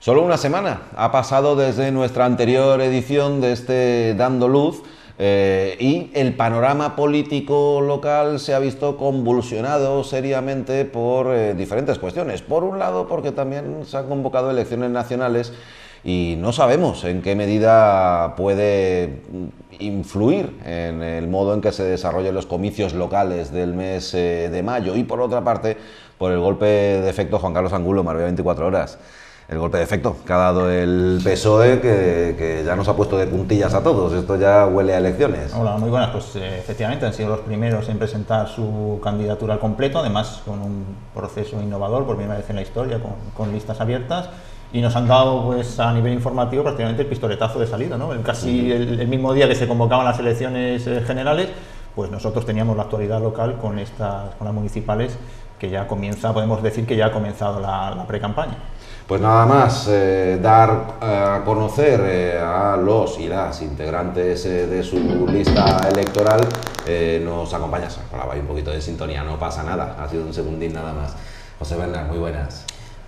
Solo una semana ha pasado desde nuestra anterior edición de este Dando Luz y el panorama político local se ha visto convulsionado seriamente por diferentes cuestiones. Por un lado, porque también se han convocado elecciones nacionales y no sabemos en qué medida puede influir en el modo en que se desarrollen los comicios locales del mes de mayo. Y por otra parte, por el golpe de efecto Juan Carlos Angulo, Marbella 24 horas. El golpe de efecto que ha dado el PSOE, que ya nos ha puesto de puntillas a todos. Esto ya huele a elecciones. Hola, muy buenas. Pues efectivamente han sido los primeros en presentar su candidatura al completo, además con un proceso innovador por primera vez en la historia, con listas abiertas, y nos han dado, pues, a nivel informativo prácticamente el pistoletazo de salida, ¿no? Casi el mismo día que se convocaban las elecciones generales, pues nosotros teníamos la actualidad local con las municipales, que ya comienza, podemos decir que ya ha comenzado la pre-campaña. Pues nada más, dar a conocer a los y las integrantes de su lista electoral. Nos acompañas, ahora hay un poquito de sintonía, no pasa nada, ha sido un segundín nada más. José Bernal, muy buenas.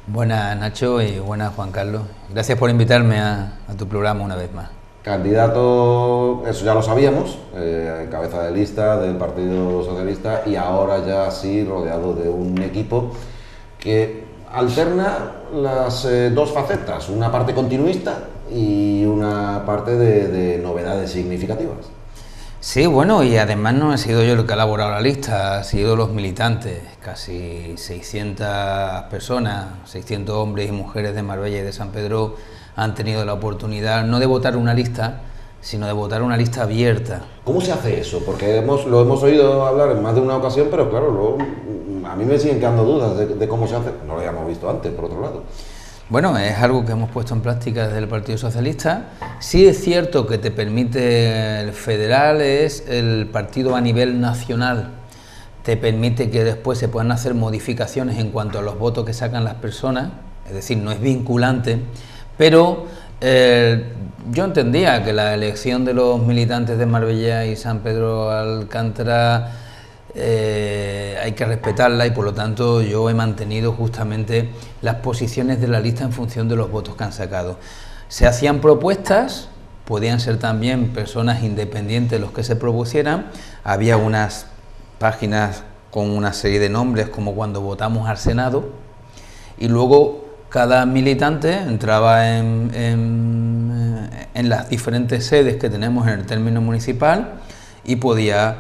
Buenas, Nacho, y buenas, Juan Carlos. Gracias por invitarme a tu programa una vez más. Candidato, eso ya lo sabíamos, cabeza de lista del Partido Socialista, y ahora ya sí rodeado de un equipo que alterna las dos facetas, una parte continuista y una parte de novedades significativas. Sí, bueno, y además no he sido yo el que ha elaborado la lista, ha sido los militantes, casi 600 personas, 600 hombres y mujeres de Marbella y de San Pedro han tenido la oportunidad no de votar una lista, sino de votar una lista abierta. ¿Cómo se hace eso? Porque lo hemos oído hablar en más de una ocasión, pero claro, luego a mí me siguen quedando dudas de cómo se hace. No lo habíamos visto antes, por otro lado. Bueno, es algo que hemos puesto en práctica desde el Partido Socialista. Sí es cierto que te permite el federal, es el partido a nivel nacional, te permite que después se puedan hacer modificaciones en cuanto a los votos que sacan las personas, es decir, no es vinculante, pero yo entendía que la elección de los militantes de Marbella y San Pedro Alcántara hay que respetarla, y por lo tanto yo he mantenido justamente las posiciones de la lista en función de los votos que han sacado. Se hacían propuestas, podían ser también personas independientes los que se propusieran, había unas páginas con una serie de nombres como cuando votamos al Senado, y luego cada militante entraba en las diferentes sedes que tenemos en el término municipal y podía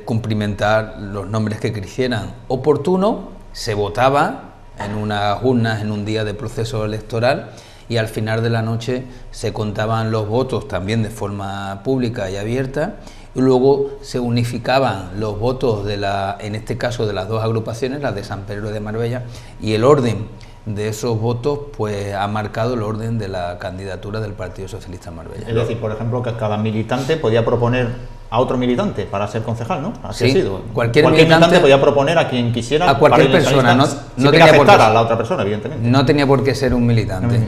cumplimentar los nombres que quisieran oportuno, se votaba en unas urnas en un día de proceso electoral, y al final de la noche se contaban los votos también de forma pública y abierta, y luego se unificaban los votos en este caso de las dos agrupaciones, las de San Pedro y de Marbella, y el orden de esos votos pues ha marcado el orden de la candidatura del Partido Socialista en Marbella. Es decir, por ejemplo, que cada militante podía proponer a otro militante para ser concejal, ¿no? Así sí, ha sido. Cualquier militante podía proponer a quien quisiera, a cualquier persona, no tenía que afectar a la otra persona, evidentemente. No tenía por qué ser un militante.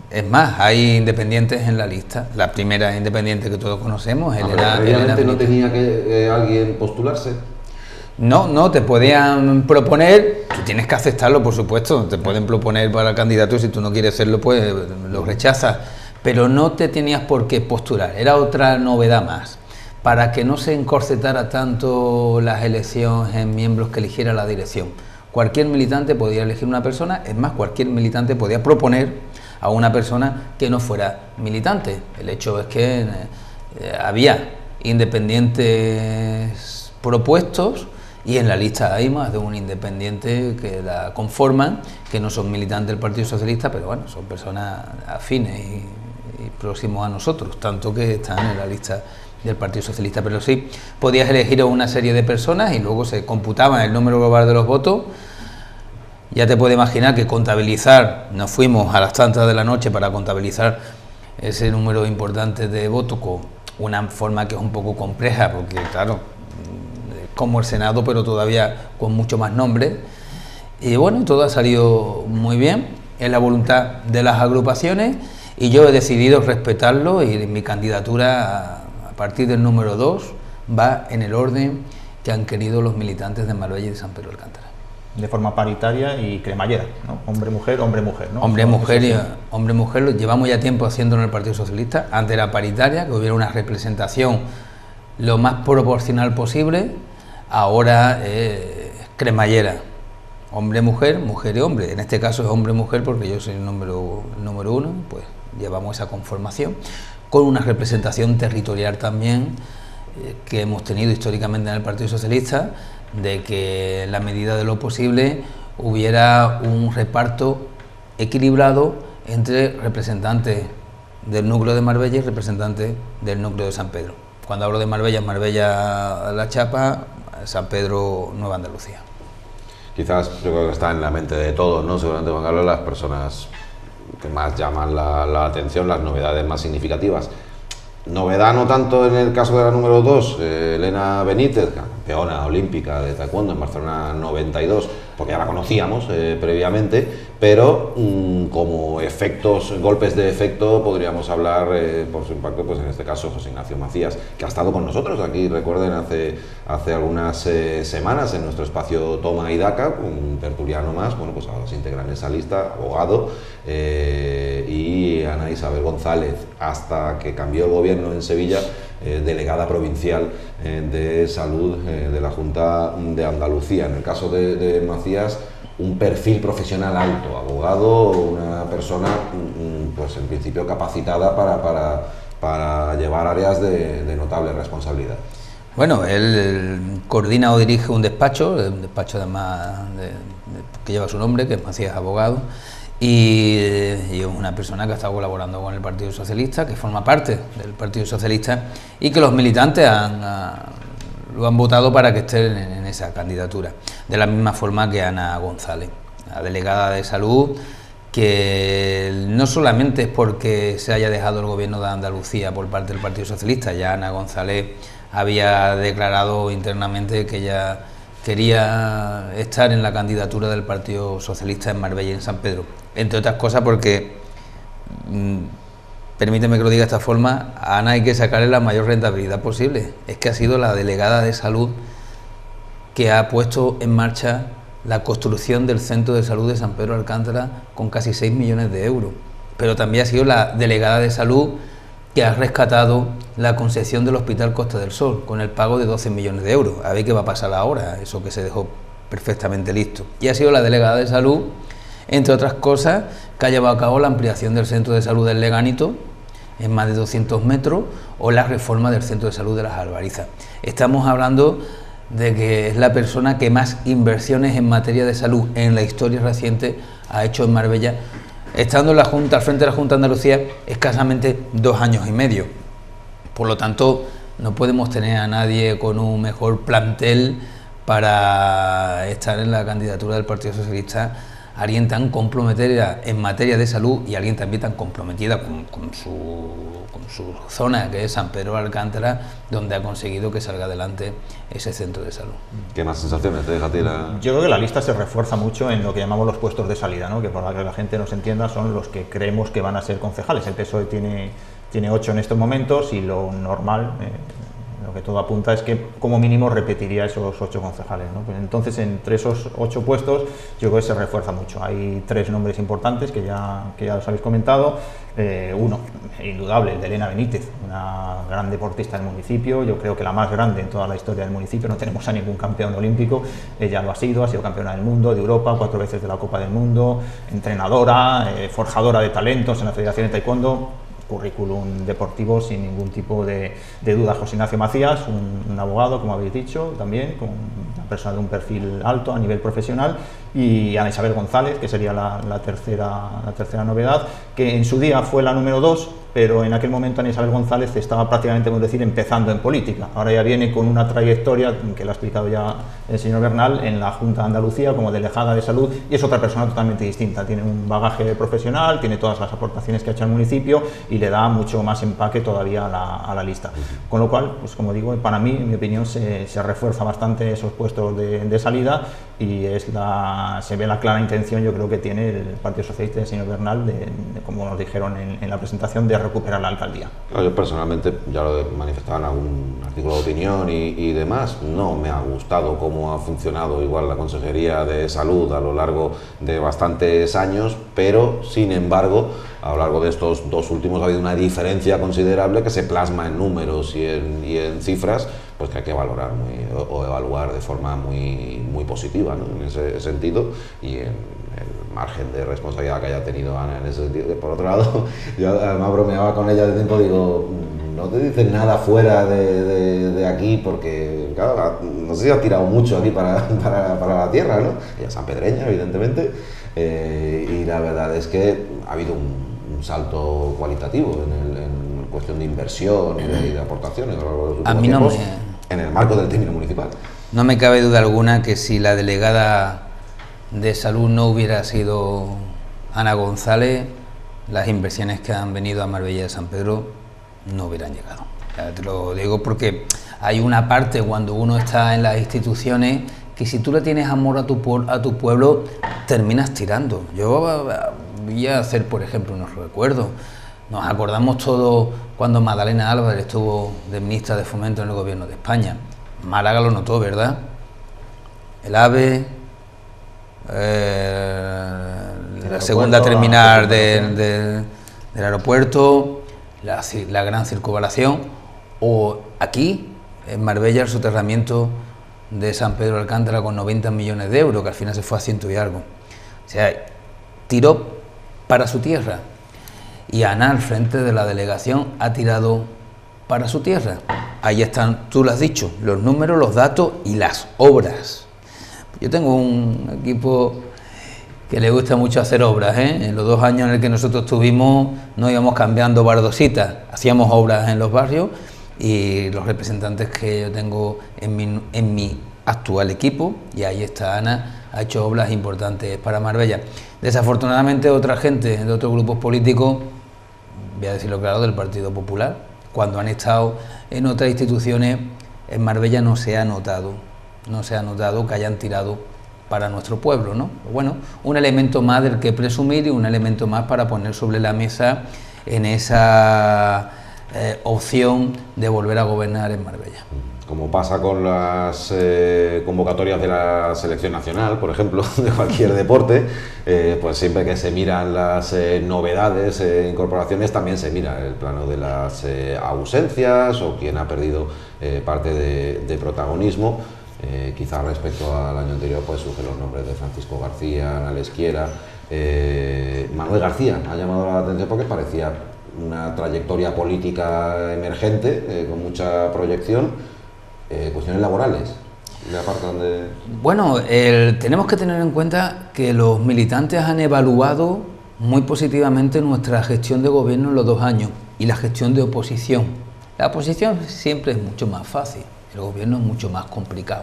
Es más, hay independientes en la lista. La primera independiente que todos conocemos, ¿Realmente no tenía que alguien postularse? No, te podían proponer, tú tienes que aceptarlo, por supuesto, te pueden proponer para candidato, y si tú no quieres serlo, pues lo rechazas, pero no te tenías por qué postular, era otra novedad más, para que no se encorsetara tanto las elecciones en miembros que eligiera la dirección. Cualquier militante podía elegir una persona, es más, cualquier militante podía proponer a una persona que no fuera militante. El hecho es que había independientes propuestos, y en la lista hay más de un independiente que la conforman, que no son militantes del Partido Socialista, pero bueno, son personas afines y próximos a nosotros, tanto que están en la lista del Partido Socialista. Pero sí, podías elegir a una serie de personas y luego se computaba el número global de los votos. Ya te puedes imaginar que contabilizar, nos fuimos a las tantas de la noche para contabilizar ese número importante de votos, con una forma que es un poco compleja, porque claro, como el Senado, pero todavía con mucho más nombres. Y bueno, todo ha salido muy bien, es la voluntad de las agrupaciones, y yo he decidido respetarlo, y mi candidatura a partir del número 2 va en el orden que han querido los militantes de Marbella y de San Pedro Alcántara. de forma paritaria y cremallera, ¿no? Hombre-mujer, hombre-mujer, ¿no? Hombre-mujer, lo llevamos ya tiempo haciendo en el Partido Socialista. Antes era paritaria, que hubiera una representación lo más proporcional posible. Ahora cremallera, hombre-mujer, mujer y hombre. En este caso es hombre-mujer porque yo soy el número uno, pues llevamos esa conformación, con una representación territorial también que hemos tenido históricamente en el Partido Socialista, de que en la medida de lo posible hubiera un reparto equilibrado entre representantes del núcleo de Marbella y representantes del núcleo de San Pedro. Cuando hablo de Marbella, Marbella La Chapa, San Pedro Nueva Andalucía. Quizás yo creo que está en la mente de todos, ¿no? Seguramente, Juan Carlos, las personas que más llaman la atención, las novedades más significativas. Novedad no tanto en el caso de la número 2, Elena Benítez, campeona olímpica de taekwondo en Barcelona 92, porque ya la conocíamos previamente, pero como efectos, golpes de efecto, podríamos hablar por su impacto, pues en este caso José Ignacio Macías, que ha estado con nosotros aquí, recuerden, hace algunas semanas en nuestro espacio Toma y Daca, un tertuliano más, bueno, pues ahora se integra en esa lista, abogado, y Ana Isabel González, hasta que cambió el gobierno en Sevilla, delegada provincial de salud de la Junta de Andalucía. En el caso de Macías, un perfil profesional alto, abogado, una persona pues en principio capacitada para llevar áreas de notable responsabilidad. Bueno, él coordina o dirige un despacho además que lleva su nombre, que es Macías Abogado, y es una persona que ha estado colaborando con el Partido Socialista, que forma parte del Partido Socialista y que los militantes lo han votado para que esté en esa candidatura, de la misma forma que Ana González, la delegada de salud, que no solamente es porque se haya dejado el gobierno de Andalucía por parte del Partido Socialista, ya Ana González había declarado internamente que ella quería estar en la candidatura del Partido Socialista en Marbella y en San Pedro, entre otras cosas porque, permíteme que lo diga de esta forma, a Ana hay que sacarle la mayor rentabilidad posible. Es que ha sido la delegada de salud que ha puesto en marcha la construcción del Centro de Salud de San Pedro Alcántara con casi 6 millones de euros, pero también ha sido la delegada de salud que ha rescatado la concesión del Hospital Costa del Sol con el pago de 12 millones de euros. A ver qué va a pasar ahora, eso que se dejó perfectamente listo. Y ha sido la delegada de salud, entre otras cosas, que ha llevado a cabo la ampliación del Centro de Salud del Leganito en más de 200 metros o la reforma del Centro de Salud de las Albarizas. Estamos hablando de que es la persona que más inversiones en materia de salud en la historia reciente ha hecho en Marbella, estando en la Junta, al frente de la Junta de Andalucía, escasamente 2 años y medio. Por lo tanto, no podemos tener a nadie con un mejor plantel para estar en la candidatura del Partido Socialista, alguien tan comprometida en materia de salud y alguien también tan comprometida con su zona, que es San Pedro Alcántara, donde ha conseguido que salga adelante ese centro de salud. ¿Qué más sensaciones te deja a ti Yo creo que la lista se refuerza mucho en lo que llamamos los puestos de salida, ¿no? Que para que la gente nos entienda son los que creemos que van a ser concejales. El PSOE tiene 8 en estos momentos y lo normal, lo que todo apunta es que como mínimo repetiría esos 8 concejales, ¿no? Pues entonces, entre esos 8 puestos, yo creo que se refuerza mucho. Hay 3 nombres importantes que ya os habéis comentado. Uno, indudable, el de Elena Benítez, una gran deportista del municipio, yo creo que la más grande en toda la historia del municipio. No tenemos a ningún campeón olímpico, ella lo ha sido campeona del mundo, de Europa, 4 veces de la Copa del Mundo, entrenadora, forjadora de talentos en la Federación de Taekwondo. Currículum deportivo sin ningún tipo de duda. José Ignacio Macías, un abogado, como habéis dicho, también con una persona de un perfil alto a nivel profesional, y Ana Isabel González, que sería la tercera novedad, que en su día fue la número 2, pero en aquel momento Ana Isabel González estaba prácticamente, podemos decir, empezando en política. Ahora ya viene con una trayectoria, que lo ha explicado ya el señor Bernal, en la Junta de Andalucía como delegada de salud, y es otra persona totalmente distinta. Tiene un bagaje profesional, tiene todas las aportaciones que ha hecho al municipio y le da mucho más empaque todavía a la lista. Con lo cual, pues como digo, para mí, en mi opinión, se refuerza bastante esos puestos de salida, y es la se ve la clara intención, yo creo que tiene el Partido Socialista y el señor Bernal, de como nos dijeron en la presentación, de recuperar la alcaldía. Yo personalmente, ya lo he manifestado en algún artículo de opinión y demás, no me ha gustado cómo ha funcionado igual la Consejería de Salud a lo largo de bastantes años, pero sin embargo, a lo largo de estos 2 últimos ha habido una diferencia considerable que se plasma en números y en cifras, pues que hay que valorar o evaluar de forma muy positiva, ¿no? En ese sentido, y en el margen de responsabilidad que haya tenido Ana en ese sentido. Por otro lado, yo además bromeaba con ella de tiempo, digo, no te dicen nada fuera de aquí, porque claro, no sé si ha tirado mucho aquí para la tierra, ¿no? Ella es sanpedreña, evidentemente, y la verdad es que ha habido un salto cualitativo en cuestión de inversión y de aportaciones a lo largo de los últimos tiempos, en el marco del término municipal. No me cabe duda alguna que si la delegada de salud no hubiera sido Ana González, las inversiones que han venido a Marbella de San Pedro no hubieran llegado. Ya te lo digo porque hay una parte cuando uno está en las instituciones que si tú le tienes amor a tu pueblo, terminas tirando. Yo voy a hacer, por ejemplo, unos recuerdos. Nos acordamos todos cuando Magdalena Álvarez estuvo de ministra de Fomento en el Gobierno de España. Málaga lo notó, ¿verdad? El AVE, la segunda terminal del aeropuerto, la gran circunvalación, o aquí, en Marbella, el soterramiento de San Pedro de Alcántara con 90 millones de euros, que al final se fue a 100 y algo. O sea, tiró para su tierra. Y Ana, al frente de la delegación, ha tirado para su tierra. Ahí están, tú lo has dicho, los números, los datos y las obras. Yo tengo un equipo que le gusta mucho hacer obras, ¿eh? En los 2 años en el que nosotros estuvimos, no íbamos cambiando bardositas, hacíamos obras en los barrios, y los representantes que yo tengo en mi actual equipo, y ahí está Ana, ha hecho obras importantes para Marbella. Desafortunadamente, otra gente de otros grupos políticos, voy a decirlo claro, del Partido Popular, cuando han estado en otras instituciones, en Marbella no se ha notado que hayan tirado para nuestro pueblo, ¿no? Bueno, un elemento más del que presumir y un elemento más para poner sobre la mesa en esa opción de volver a gobernar en Marbella. Como pasa con las convocatorias de la selección nacional, por ejemplo, de cualquier deporte, pues siempre que se miran las novedades, incorporaciones, también se mira el plano de las ausencias o quien ha perdido parte de protagonismo. Quizás respecto al año anterior pues surgen los nombres de Francisco García, Ana Lesquiera, Manuel García ha llamado la atención porque parecía una trayectoria política emergente, con mucha proyección. Cuestiones laborales, ¿le apartan de...? Bueno, tenemos que tener en cuenta que los militantes han evaluado muy positivamente nuestra gestión de gobierno en los 2 años y la gestión de oposición. La oposición siempre es mucho más fácil, el gobierno es mucho más complicado.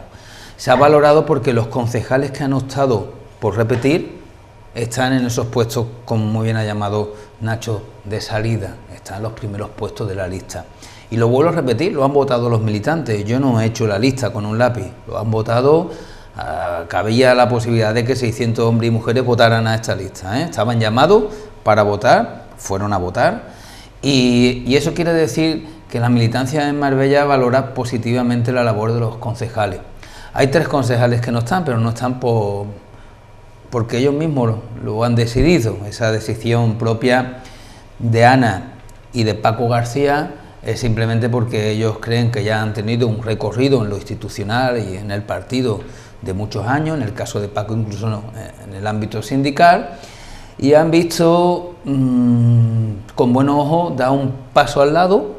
Se ha valorado porque los concejales que han optado por repetir están en esos puestos, como muy bien ha llamado Nacho, de salida, están en los primeros puestos de la lista. Y lo vuelvo a repetir, lo han votado los militantes, yo no he hecho la lista con un lápiz, lo han votado, cabía la posibilidad de que 600 hombres y mujeres votaran a esta lista, ¿eh? Estaban llamados para votar, fueron a votar, y eso quiere decir que la militancia en Marbella valora positivamente la labor de los concejales. Hay 3 concejales que no están, pero no están porque ellos mismos lo han decidido, esa decisión propia de Ana y de Paco García, es simplemente porque ellos creen que ya han tenido un recorrido en lo institucional y en el partido de muchos años, en el caso de Paco incluso en el ámbito sindical, y han visto con buenos ojos dar un paso al lado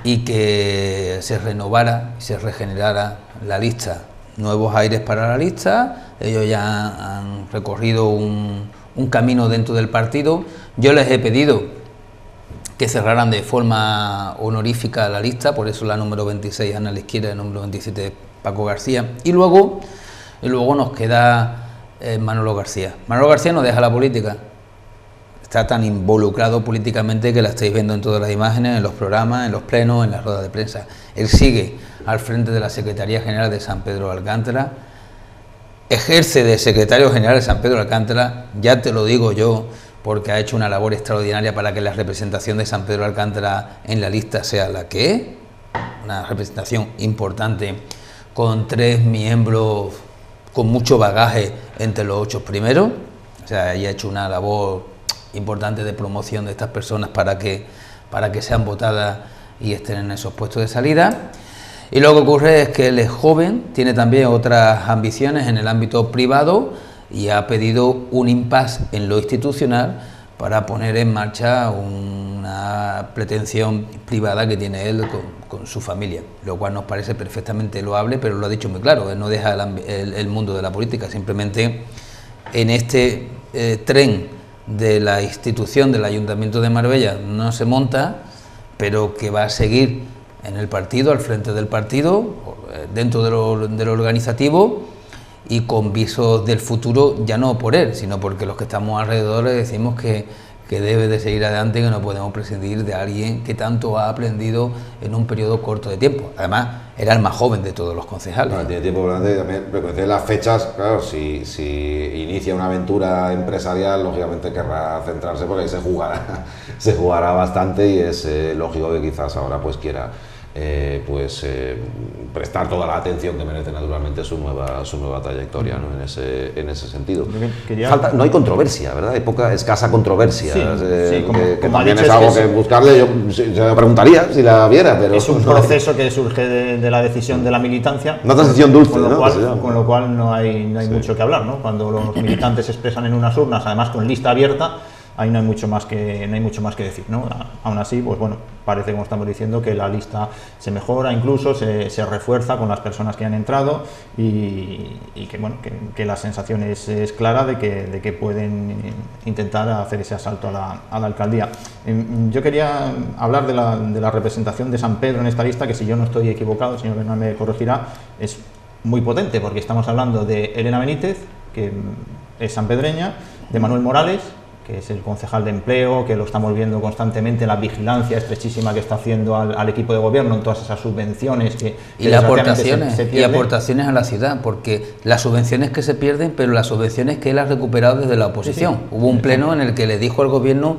y que se renovara y se regenerara la lista, nuevos aires para la lista. Ellos ya han recorrido un camino dentro del partido. Yo les he pedido que cerraran de forma honorífica la lista, por eso la número 26 Ana Lesquiera, el número 27 Paco García, y luego nos queda Manolo García. Manolo García no deja la política, está tan involucrado políticamente que la estáis viendo en todas las imágenes, en los programas, en los plenos, en las ruedas de prensa. Él sigue al frente de la Secretaría General de San Pedro de Alcántara, ejerce de secretario general de San Pedro de Alcántara, ya te lo digo yo, porque ha hecho una labor extraordinaria para que la representación de San Pedro de Alcántara en la lista sea la que es, una representación importante, con 3 miembros con mucho bagaje entre los 8 primeros. O sea, ella ha hecho una labor importante de promoción de estas personas para que sean votadas y estén en esos puestos de salida. Y lo que ocurre es que él es joven, tiene también otras ambiciones en el ámbito privado y ha pedido un impasse en lo institucional para poner en marcha una pretensión privada que tiene él con su familia, lo cual nos parece perfectamente loable, pero lo ha dicho muy claro, él no deja el mundo de la política, simplemente en este tren de la institución del Ayuntamiento de Marbella no se monta, pero que va a seguir en el partido, al frente del partido, dentro de lo organizativo, y con visos del futuro, ya no por él, sino porque los que estamos alrededor le decimos que debe de seguir adelante, que no podemos prescindir de alguien que tanto ha aprendido en un periodo corto de tiempo. Además, era el más joven de todos los concejales. Claro, tiene tiempo por delante, también reconocer las fechas. Claro, si inicia una aventura empresarial, lógicamente querrá centrarse, porque ahí se jugará bastante, y es lógico que quizás ahora pues quiera prestar toda la atención que merece naturalmente su nueva trayectoria, ¿no? en ese sentido. No hay controversia, ¿verdad? Hay escasa controversia, sí, que también es algo que buscarle. Yo se me preguntaría si la viera, pero es un proceso que surge de la decisión de la militancia, una transición dulce, con lo cual no hay mucho que hablar, ¿no? Cuando los militantes se expresan en unas urnas, además con lista abierta, ahí no hay mucho más que decir, ¿no? Aún así, pues bueno, parece, como estamos diciendo, que la lista se mejora, incluso se refuerza con las personas que han entrado, y que bueno, que la sensación es clara de que pueden intentar hacer ese asalto a la alcaldía. Yo quería hablar de la representación de San Pedro en esta lista, que si yo no estoy equivocado, el señor Bernal me corregirá, es muy potente, porque estamos hablando de Elena Benítez, que es sanpedreña, de Manuel Morales, que es el concejal de empleo, que lo estamos viendo constantemente, la vigilancia estrechísima que está haciendo al equipo de gobierno en todas esas subvenciones y aportaciones a la ciudad, porque las subvenciones que se pierden, pero las subvenciones que él ha recuperado desde la oposición. Sí. Hubo un pleno en el que le dijo al gobierno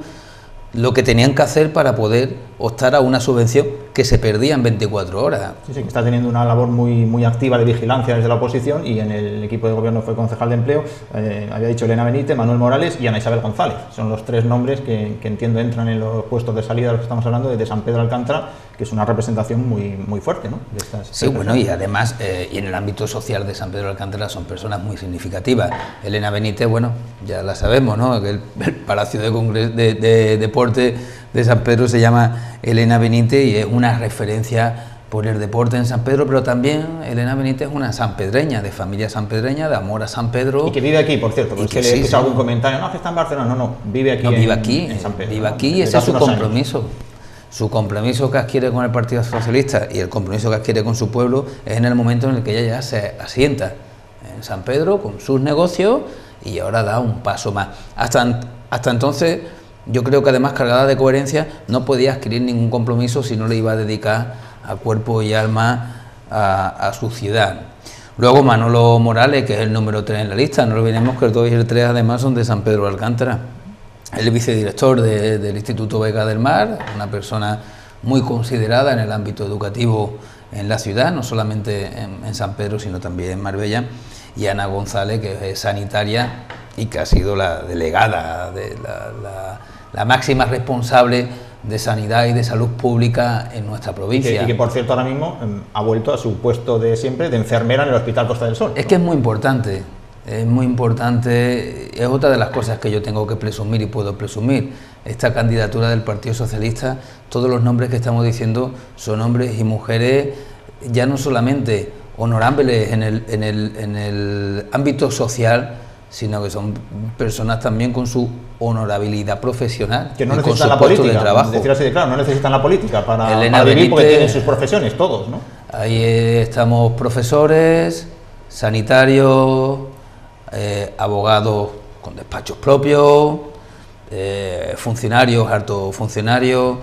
lo que tenían que hacer para poder optar a una subvención que se perdía en 24 horas. Sí, que está teniendo una labor muy activa de vigilancia desde la oposición, y en el equipo de gobierno fue concejal de empleo, había dicho Elena Benítez, Manuel Morales y Ana Isabel González. Son los 3 nombres que entiendo entran en los puestos de salida de los que estamos hablando, de San Pedro de Alcántara, que es una representación muy fuerte, ¿no? De estas sí, bueno, y además, y en el ámbito social de San Pedro de Alcántara son personas muy significativas. Elena Benítez, bueno, ya la sabemos, ¿no? Que el Palacio de Deporte de San Pedro se llama Elena Benítez y es una referencia por el deporte en San Pedro, pero también Elena Benítez es una sanpedreña, de familia sanpedreña, de amor a San Pedro. Y que vive aquí, por cierto, porque le he escuchado algún comentario, no, que está en Barcelona, no, vive aquí, en San Pedro. Vive aquí, y ese es su compromiso. Su compromiso que adquiere con el Partido Socialista y el compromiso que adquiere con su pueblo es en el momento en el que ella ya se asienta en San Pedro con sus negocios, y ahora da un paso más. Hasta entonces, yo creo que además, cargada de coherencia, no podía adquirir ningún compromiso si no le iba a dedicar a cuerpo y alma a su ciudad. Luego Manolo Morales, que es el número 3 en la lista, no olvidemos que el 2 y el 3 además son de San Pedro de Alcántara. El vicedirector del Instituto Vega del Mar, una persona muy considerada en el ámbito educativo en la ciudad, no solamente en San Pedro, sino también en Marbella, y Ana González, que es sanitaria y que ha sido la delegada, la máxima responsable de sanidad y de salud pública en nuestra provincia. Y que por cierto ahora mismo ha vuelto a su puesto de siempre de enfermera en el Hospital Costa del Sol. Es que es muy importante, es otra de las cosas que yo tengo que presumir y puedo presumir. Esta candidatura del Partido Socialista, todos los nombres que estamos diciendo son hombres y mujeres ya no solamente honorables en el ámbito social, sino que son personas también con su honorabilidad profesional, que no y con necesitan su la puesto política, de trabajo. decir así de claro, no necesitan la política para vivir, Benítez, porque tienen sus profesiones todos, ¿no? Ahí estamos profesores, sanitarios, abogados con despachos propios, funcionarios, altos funcionarios,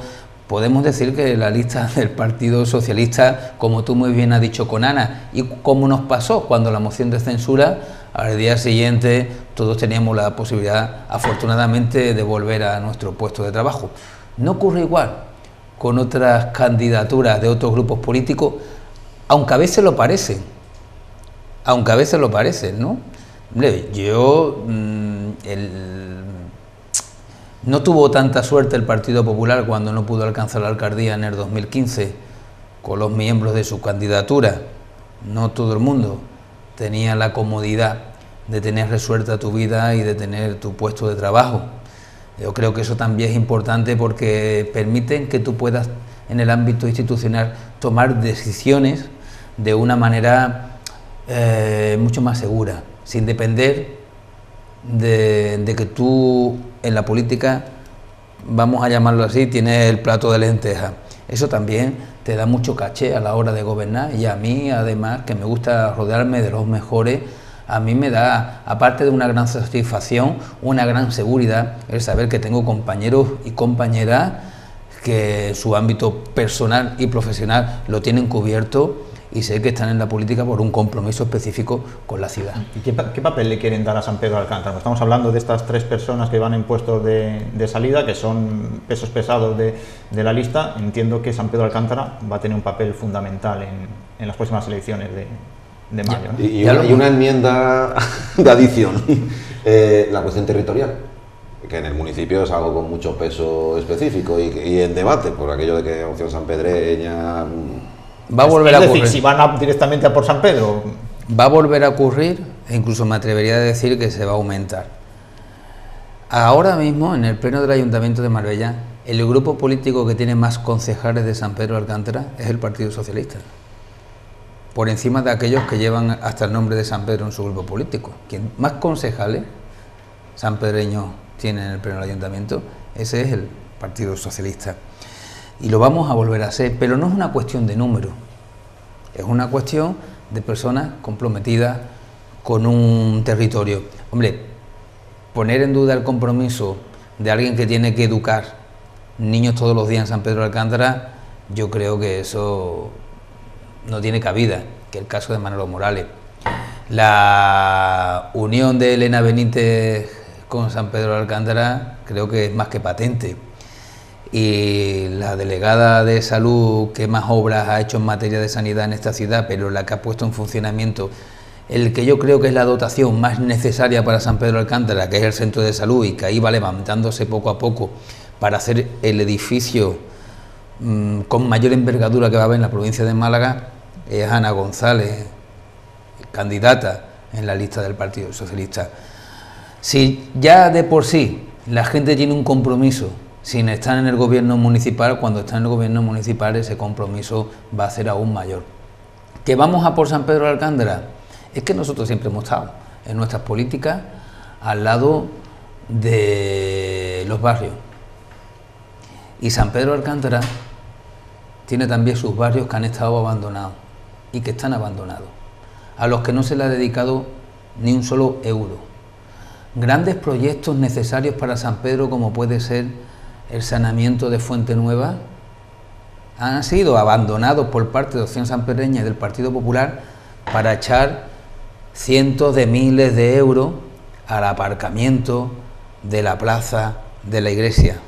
podemos decir que la lista del Partido Socialista, como tú muy bien has dicho con Ana, y como nos pasó cuando la moción de censura, al día siguiente todos teníamos la posibilidad, afortunadamente, de volver a nuestro puesto de trabajo. No ocurre igual con otras candidaturas de otros grupos políticos, aunque a veces lo parecen, ¿no? Yo, no tuvo tanta suerte el Partido Popular cuando no pudo alcanzar la alcaldía en el 2015 con los miembros de su candidatura. No todo el mundo tenía la comodidad de tener resuelta tu vida y de tener tu puesto de trabajo. Yo creo que eso también es importante porque permiten que tú puedas en el ámbito institucional tomar decisiones de una manera mucho más segura, sin depender de que tú en la política, vamos a llamarlo así, tienes el plato de lentejas. Eso también te da mucho caché a la hora de gobernar, y a mí, además, que me gusta rodearme de los mejores, a mí me da, aparte de una gran satisfacción, una gran seguridad el saber que tengo compañeros y compañeras que su ámbito personal y profesional lo tienen cubierto, y sé que están en la política por un compromiso específico con la ciudad. ¿Y qué papel le quieren dar a San Pedro de Alcántara? Estamos hablando de estas 3 personas que van en puestos de salida, que son pesos pesados de la lista. Entiendo que San Pedro de Alcántara va a tener un papel fundamental en las próximas elecciones de mayo, ¿no? Y una enmienda de adición, la cuestión territorial, que en el municipio es algo con mucho peso específico y en debate, por aquello de que Opción Sanpedreña... Va a volver a ocurrir. Es decir, si van directamente a por San Pedro. Va a volver a ocurrir, e incluso me atrevería a decir que se va a aumentar. Ahora mismo, en el pleno del Ayuntamiento de Marbella, el grupo político que tiene más concejales de San Pedro de Alcántara es el Partido Socialista, por encima de aquellos que llevan hasta el nombre de San Pedro en su grupo político. Quien más concejales sanpedreños tiene en el pleno del Ayuntamiento, ese es el Partido Socialista. Y lo vamos a volver a hacer, pero no es una cuestión de número, es una cuestión de personas comprometidas con un territorio. Hombre, poner en duda el compromiso de alguien que tiene que educar niños todos los días en San Pedro de Alcántara, yo creo que eso no tiene cabida, que el caso de Manolo Morales. La unión de Elena Benítez con San Pedro de Alcántara creo que es más que patente. Y la delegada de salud que más obras ha hecho en materia de sanidad en esta ciudad, pero la que ha puesto en funcionamiento el que yo creo que es la dotación más necesaria para San Pedro de Alcántara, que es el centro de salud, y que ahí va levantándose poco a poco para hacer el edificio con mayor envergadura que va a haber en la provincia de Málaga, es Ana González, candidata en la lista del Partido Socialista. Si ya de por sí la gente tiene un compromiso sin estar en el gobierno municipal, cuando está en el gobierno municipal ese compromiso va a ser aún mayor. ¿Que vamos a por San Pedro de Alcántara? Es que nosotros siempre hemos estado en nuestras políticas al lado de los barrios. Y San Pedro de Alcántara tiene también sus barrios que han estado abandonados y que están abandonados, a los que no se le ha dedicado ni un solo euro. Grandes proyectos necesarios para San Pedro, como puede ser el saneamiento de Fuente Nueva, han sido abandonados por parte de Opción Sanpedreña y del Partido Popular para echar cientos de miles de euros al aparcamiento de la plaza de la iglesia.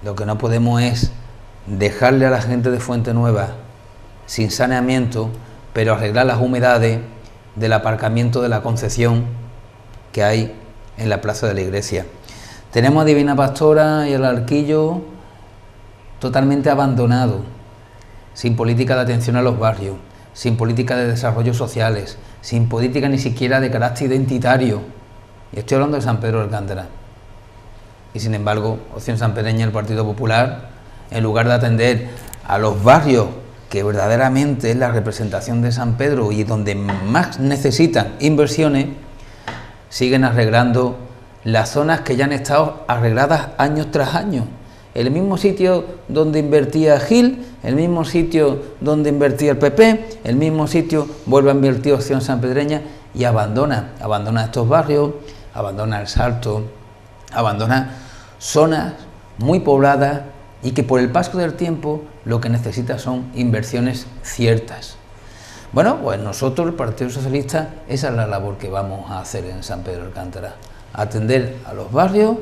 Lo que no podemos es dejarle a la gente de Fuente Nueva sin saneamiento, pero arreglar las humedades del aparcamiento de la Concepción que hay en la plaza de la iglesia. Tenemos a Divina Pastora y el Arquillo totalmente abandonados, sin política de atención a los barrios, sin política de desarrollo sociales, sin política ni siquiera de carácter identitario. Y estoy hablando de San Pedro de Alcántara. Y sin embargo, Opción Sanpedreña y el Partido Popular, en lugar de atender a los barrios que verdaderamente es la representación de San Pedro y donde más necesitan inversiones, siguen arreglando las zonas que ya han estado arregladas años tras años. El mismo sitio donde invertía Gil, el mismo sitio donde invertía el PP, el mismo sitio vuelve a invertir Opción Sanpedreña y abandona estos barrios, abandona el Salto, abandona zonas muy pobladas y que por el paso del tiempo lo que necesita son inversiones ciertas. Bueno, pues nosotros, el Partido Socialista, esa es la labor que vamos a hacer en San Pedro de Alcántara, atender a los barrios,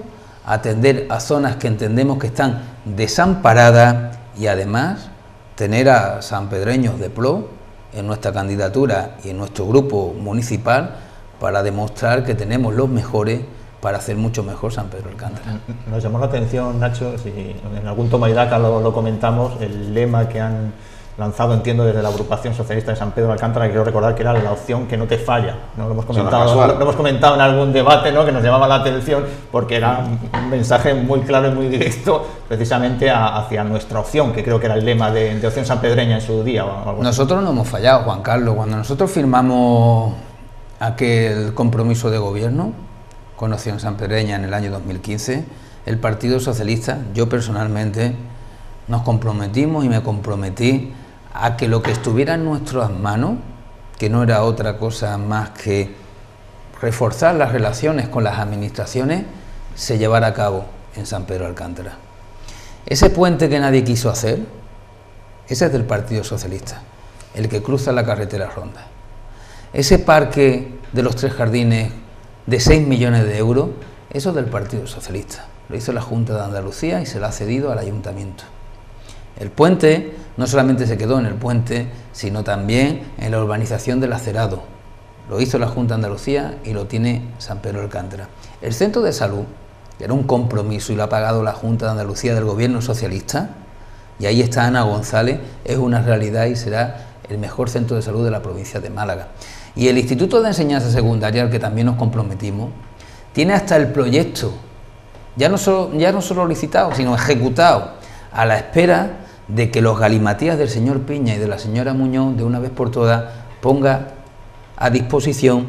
atender a zonas que entendemos que están desamparadas y además tener a sanpedreños de pro en nuestra candidatura y en nuestro grupo municipal para demostrar que tenemos los mejores para hacer mucho mejor San Pedro de Alcántara. Nos llamó la atención, Nacho, si en algún toma y daca lo comentamos, el lema que han lanzado, entiendo, desde la agrupación socialista de San Pedro de Alcántara, que quiero recordar que era la opción que no te falla, ¿no? Lo hemos comentado en algún debate, ¿no?, que nos llamaba la atención, porque era un mensaje muy claro y muy directo precisamente hacia nuestra opción, que creo que era el lema de Opción Sanpedreña en su día. Nosotros no hemos fallado, Juan Carlos. Cuando nosotros firmamos aquel compromiso de gobierno con Opción Sanpedreña en el año 2015, el Partido Socialista, yo personalmente, nos comprometimos y me comprometí a que lo que estuviera en nuestras manos, que no era otra cosa más que reforzar las relaciones con las administraciones, se llevara a cabo en San Pedro de Alcántara. Ese puente que nadie quiso hacer, ese es del Partido Socialista, el que cruza la carretera Ronda. Ese parque de los 3 jardines de 6 millones de euros, eso es del Partido Socialista. Lo hizo la Junta de Andalucía y se lo ha cedido al Ayuntamiento. El puente no solamente se quedó en el puente, sino también en la urbanización del Acerado. Lo hizo la Junta de Andalucía y lo tiene San Pedro de Alcántara. El centro de salud, que era un compromiso y lo ha pagado la Junta de Andalucía del Gobierno Socialista, y ahí está Ana González, es una realidad y será el mejor centro de salud de la provincia de Málaga. Y el Instituto de Enseñanza Secundaria, al que también nos comprometimos, tiene hasta el proyecto, ya no solo licitado, sino ejecutado, a la espera de que los galimatías del señor Piña y de la señora Muñoz, de una vez por todas, ponga a disposición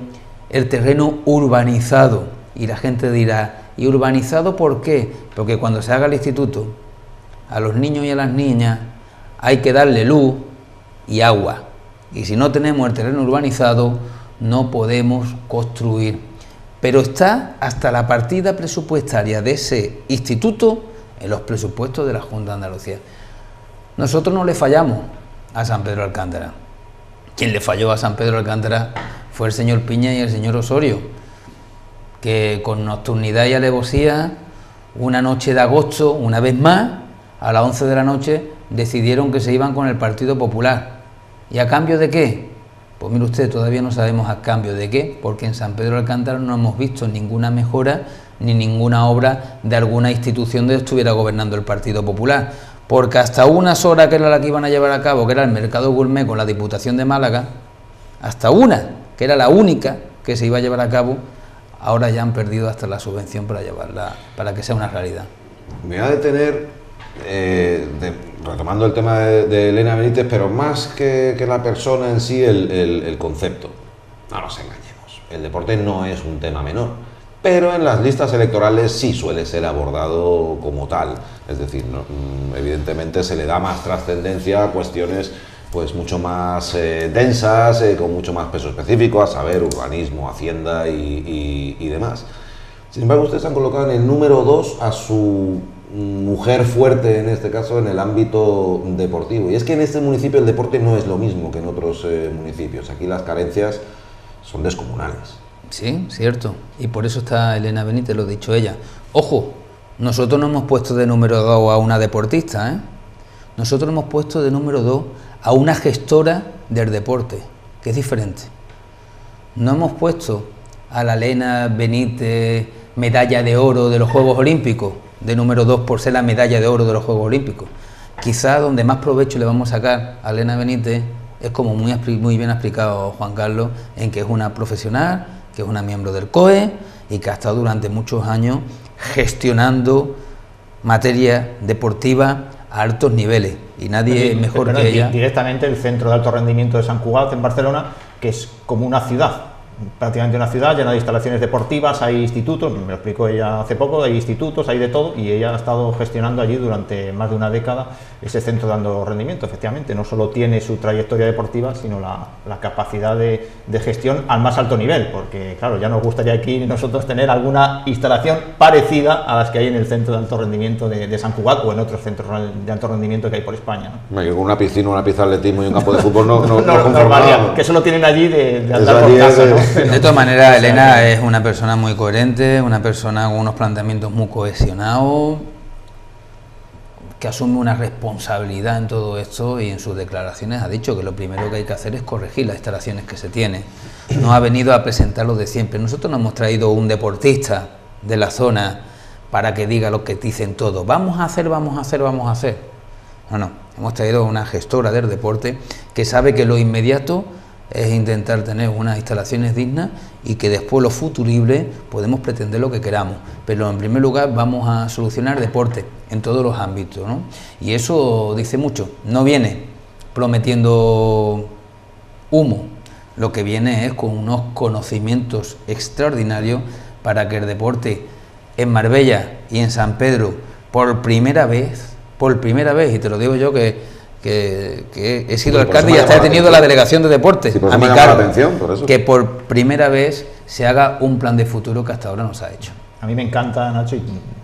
el terreno urbanizado. Y la gente dirá, ¿y urbanizado por qué? Porque cuando se haga el instituto, a los niños y a las niñas hay que darle luz y agua. Y si no tenemos el terreno urbanizado, no podemos construir. Pero está hasta la partida presupuestaria de ese instituto en los presupuestos de la Junta de Andalucía. Nosotros no le fallamos a San Pedro de Alcántara. Quien le falló a San Pedro de Alcántara fue el señor Piña y el señor Osorio, que con nocturnidad y alevosía, una noche de agosto, una vez más, a las 11 de la noche, decidieron que se iban con el Partido Popular. ¿Y a cambio de qué? Pues mire usted, todavía no sabemos a cambio de qué, porque en San Pedro de Alcántara no hemos visto ninguna mejora ni ninguna obra de alguna institución donde estuviera gobernando el Partido Popular. Porque hasta unas horas que era la que iban a llevar a cabo, que era el mercado gourmet con la Diputación de Málaga, hasta una, que era la única que se iba a llevar a cabo, ahora ya han perdido hasta la subvención para llevarla, para que sea una realidad. Me voy a detener, retomando el tema de Elena Benítez, pero más que la persona en sí, el concepto. No nos engañemos, el deporte no es un tema menor. Pero en las listas electorales sí suele ser abordado como tal, es decir, evidentemente se le da más trascendencia a cuestiones pues mucho más densas, con mucho más peso específico, a saber, urbanismo, hacienda y demás. Sin embargo, ustedes han colocado en el número 2 a su mujer fuerte, en este caso en el ámbito deportivo, y es que en este municipio el deporte no es lo mismo que en otros municipios, aquí las carencias son descomunales. Sí, cierto. Y por eso está Elena Benítez, lo ha dicho ella. Ojo, nosotros no hemos puesto de número 2 a una deportista, ¿eh? Nosotros hemos puesto de número 2 a una gestora del deporte, que es diferente. No hemos puesto a la Elena Benítez, medalla de oro de los Juegos Olímpicos, de número 2 por ser la medalla de oro de los Juegos Olímpicos. Quizá donde más provecho le vamos a sacar a Elena Benítez es, como muy bien ha explicado Juan Carlos, en que es una profesional, que es una miembro del COE y que ha estado durante muchos años gestionando materia deportiva a altos niveles, y nadie mejor que ella. Directamente el Centro de Alto Rendimiento de Sant Cugat en Barcelona, que es como una ciudad, prácticamente una ciudad llena de instalaciones deportivas, hay institutos, me lo explicó ella hace poco, hay institutos, hay de todo, y ella ha estado gestionando allí durante más de una década ese centro dando rendimiento. Efectivamente, no solo tiene su trayectoria deportiva, sino la capacidad de gestión al más alto nivel, porque claro, ya nos gustaría aquí nosotros tener alguna instalación parecida a las que hay en el centro de alto rendimiento de San Cugat o en otros centros de alto rendimiento que hay por España, ¿no? Con una piscina, una pista de atletismo y un campo de fútbol no conformamos. Que eso lo tienen allí de andar por casa, ¿no? De todas maneras, Elena es una persona muy coherente, una persona con unos planteamientos muy cohesionados, que asume una responsabilidad en todo esto, y en sus declaraciones ha dicho que lo primero que hay que hacer es corregir las instalaciones que se tienen. No ha venido a presentar lo de siempre. Nosotros no hemos traído un deportista de la zona para que diga lo que dicen todos. Vamos a hacer, vamos a hacer, vamos a hacer. No, hemos traído una gestora del deporte que sabe que lo inmediato es intentar tener unas instalaciones dignas y que después lo futurible podemos pretender lo que queramos, pero en primer lugar vamos a solucionar deporte en todos los ámbitos, ¿no? Y eso dice mucho. No viene prometiendo humo, lo que viene es con unos conocimientos extraordinarios para que el deporte en Marbella y en San Pedro por primera vez, y te lo digo yo que he sido alcalde y hasta he tenido la delegación de deportes a mi cargo, que por primera vez se haga un plan de futuro que hasta ahora no se ha hecho. A mí me encanta, Nacho, y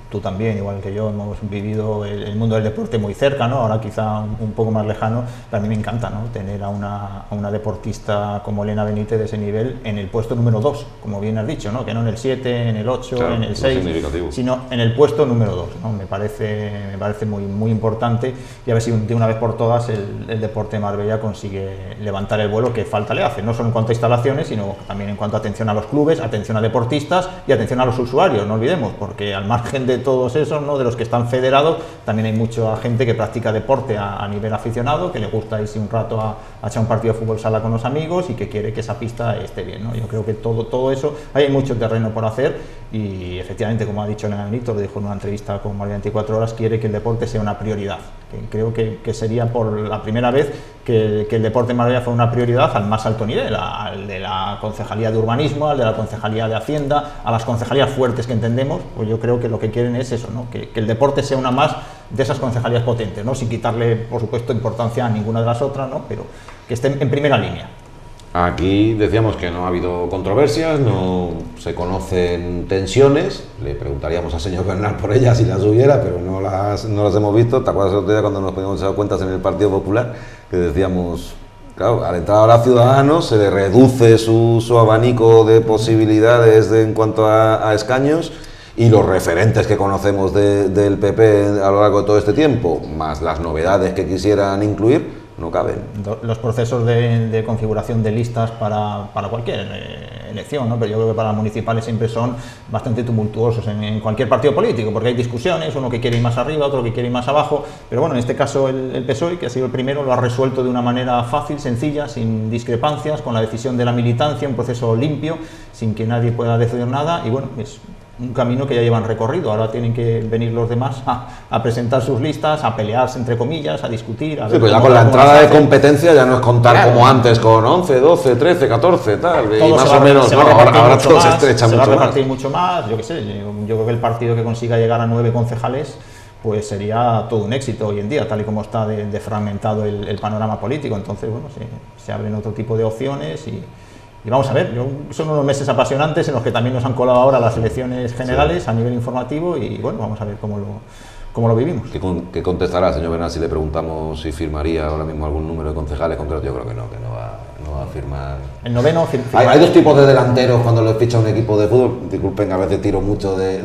tú también, igual que yo, hemos vivido el mundo del deporte muy cerca, ¿no? Ahora quizá un poco más lejano, pero a mí me encanta, ¿no? Tener a una deportista como Elena Benítez de ese nivel en el puesto número 2, como bien has dicho, ¿no? Que no en el 7, en el 8, claro, en el 6, sino en el puesto número 2, ¿no? Me parece muy importante, y a ver si de una vez por todas el deporte de Marbella consigue levantar el vuelo que falta le hace, no solo en cuanto a instalaciones, sino también en cuanto a atención a los clubes, atención a deportistas y atención a los usuarios, no olvidemos, porque al margen de todos esos, ¿no? De los que están federados, también hay mucha gente que practica deporte a nivel aficionado, que le gusta irse un rato a echar un partido de fútbol sala con los amigos y que quiere que esa pista esté bien, ¿no? Yo creo que todo eso, hay mucho terreno por hacer, y efectivamente, como ha dicho Elena Benítez, lo dijo en una entrevista con Marbella 24 horas, quiere que el deporte sea una prioridad. Creo que sería por la primera vez que el deporte en Marbella fue una prioridad al más alto nivel, al de la Concejalía de Urbanismo, al de la Concejalía de Hacienda, a las concejalías fuertes que entendemos. Pues yo creo que lo que quieren es eso, ¿no? Que el deporte sea una más de esas concejalías potentes, ¿no? Sin quitarle, por supuesto, importancia a ninguna de las otras, ¿no? Pero que estén en primera línea. Aquí decíamos que no ha habido controversias, no se conocen tensiones. Le preguntaríamos al señor Bernal por ellas si las hubiera, pero no las hemos visto. ¿Te acuerdas el otro día cuando nos poníamos a cuentas en el Partido Popular? Que decíamos, claro, al entrar ahora Ciudadanos se le reduce su abanico de posibilidades en cuanto a escaños, y los referentes que conocemos del PP a lo largo de todo este tiempo, más las novedades que quisieran incluir, no caben. Los procesos de configuración de listas para cualquier elección, ¿no? Pero yo creo que para municipales siempre son bastante tumultuosos en cualquier partido político, porque hay discusiones, uno que quiere ir más arriba, otro que quiere ir más abajo, pero bueno, en este caso el PSOE, que ha sido el primero, lo ha resuelto de una manera fácil, sencilla, sin discrepancias, con la decisión de la militancia, un proceso limpio, sin que nadie pueda decidir nada, y bueno, es un camino que ya llevan recorrido. Ahora tienen que venir los demás a presentar sus listas, a pelearse entre comillas, a discutir. Sí, pues ya con la entrada de competencia ya no es contar, claro, como antes, con 11, 12, 13, 14, tal, y más o menos, ¿no? Ahora todo se estrecha mucho más. Se va a repartir mucho más, yo qué sé, yo creo que el partido que consiga llegar a 9 concejales pues sería todo un éxito hoy en día, tal y como está de fragmentado el panorama político. Entonces, bueno, se abren otro tipo de opciones y vamos a ver, son unos meses apasionantes en los que también nos han colado ahora las elecciones generales, sí, a nivel informativo, y bueno, vamos a ver cómo lo vivimos. ¿Qué contestará, señor Bernal, si le preguntamos si firmaría ahora mismo algún número de concejales concreto? Yo creo que no va a firmar. El noveno hay dos tipos de delanteros cuando les ficha un equipo de fútbol. Disculpen, a veces tiro mucho de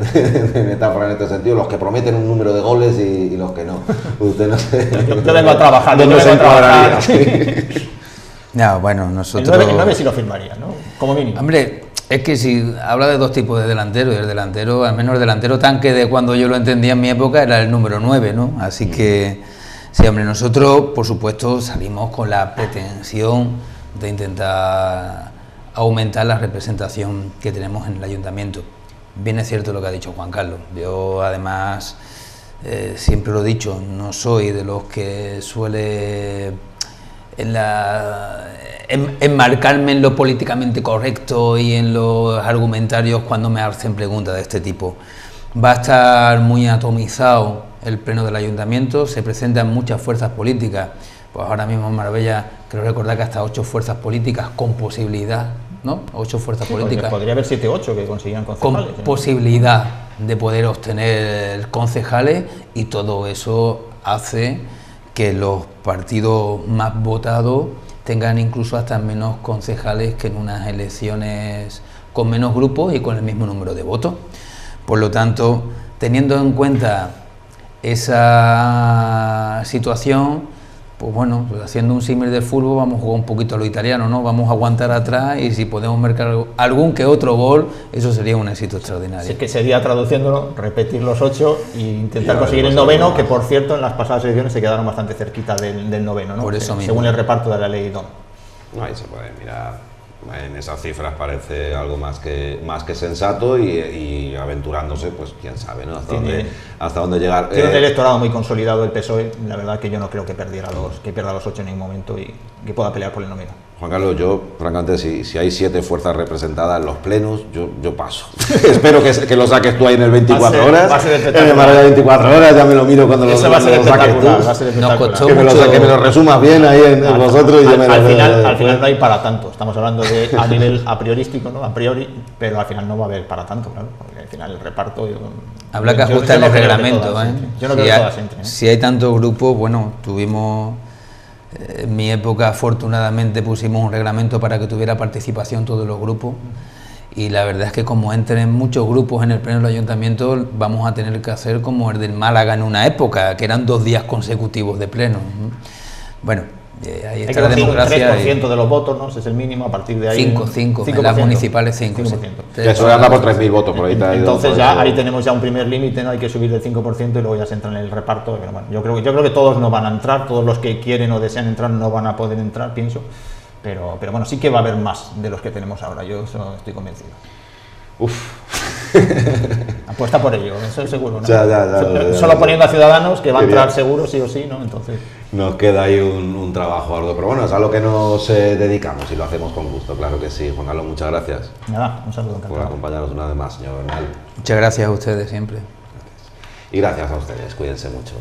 metáfora en este sentido, los que prometen un número de goles y los que no. Usted no sé. Yo vengo a trabajar, ¿dónde se encuadraría? No, bueno, nosotros... El 9 sí lo firmaría, ¿no? Como mínimo. Hombre, es que si habla de dos tipos de delanteros, y el delantero, al menos el delantero tanque de cuando yo lo entendía en mi época, era el número 9, ¿no? Así que, sí, hombre, nosotros, por supuesto, salimos con la pretensión de intentar aumentar la representación que tenemos en el ayuntamiento. Bien es cierto lo que ha dicho Juan Carlos. Yo, además, siempre lo he dicho, no soy de los que suele enmarcarme en lo políticamente correcto y en los argumentarios cuando me hacen preguntas de este tipo. Va a estar muy atomizado el pleno del ayuntamiento, se presentan muchas fuerzas políticas, pues ahora mismo en Marbella creo recordar que hasta 8 fuerzas políticas con posibilidad, ¿no? 8 fuerzas políticas. Podría haber 7 o 8 que consigan concejales. Con posibilidad de poder obtener concejales, y todo eso hace que los partidos más votados tengan incluso hasta menos concejales que en unas elecciones con menos grupos y con el mismo número de votos. Por lo tanto, teniendo en cuenta esa situación, pues bueno, pues haciendo un símil de fútbol, vamos a jugar un poquito a lo italiano, ¿no? Vamos a aguantar atrás, y si podemos marcar algún que otro gol, eso sería un éxito extraordinario. Sí, que sería, traduciéndolo, repetir los 8 e intentar conseguir el noveno, que por cierto en las pasadas elecciones se quedaron bastante cerquita del noveno, ¿no? Por eso mismo. Según el reparto de la ley DOM. No, ahí se puede mirar. En esas cifras parece algo más que sensato, y aventurándose, pues quién sabe, ¿no? Hasta dónde llegar. Tiene un electorado muy consolidado el PSOE, la verdad que yo no creo que pierda los 8 en ningún momento y que pueda pelear por el noveno. Juan Carlos, yo francamente, si hay 7 fuerzas representadas en los plenos, yo paso. Espero que lo saques tú ahí en el 24 horas. En el Marbella 24 horas, ya me lo miro cuando lo saques tú. Va a ser espectacular. Que me lo resumas bien ahí en vosotros. Al final no hay para tanto. Estamos hablando a nivel a priorístico, ¿no? A priori, pero al final no va a haber para tanto, claro, porque al final el reparto... Habrá que ajustar el reglamento, ¿eh? Yo no creo que todas entren. Si hay tantos grupos, bueno, tuvimos... En mi época, afortunadamente, pusimos un reglamento para que tuviera participación todos los grupos, y la verdad es que como entren muchos grupos en el pleno del ayuntamiento, vamos a tener que hacer como el del Málaga en una época, que eran 2 días consecutivos de pleno. Bueno, ahí está la democracia. 3% de los votos, ¿no? Ese es el mínimo, a partir de ahí... 5, en las municipales 5. Eso anda por 3.000 votos, por ahí. Entonces ya ahí tenemos ya un primer límite, ¿no? Hay que subir del 5% y luego ya se entra en el reparto. Pero bueno, yo creo que todos no van a entrar, todos los que quieren o desean entrar no van a poder entrar, pienso. Pero bueno, sí que va a haber más de los que tenemos ahora, yo eso estoy convencido. Apuesta por ello, eso es seguro, ¿no? Solo poniendo a Ciudadanos, que va a entrar seguro sí o sí, ¿no? Entonces nos queda ahí un trabajo arduo, pero bueno, es a lo que nos dedicamos y lo hacemos con gusto, claro que sí. Juan Carlos, muchas gracias. Nada, un saludo, encantado por acompañarnos una vez más, señor Bernal. Muchas gracias a ustedes siempre. Y gracias a ustedes, cuídense mucho.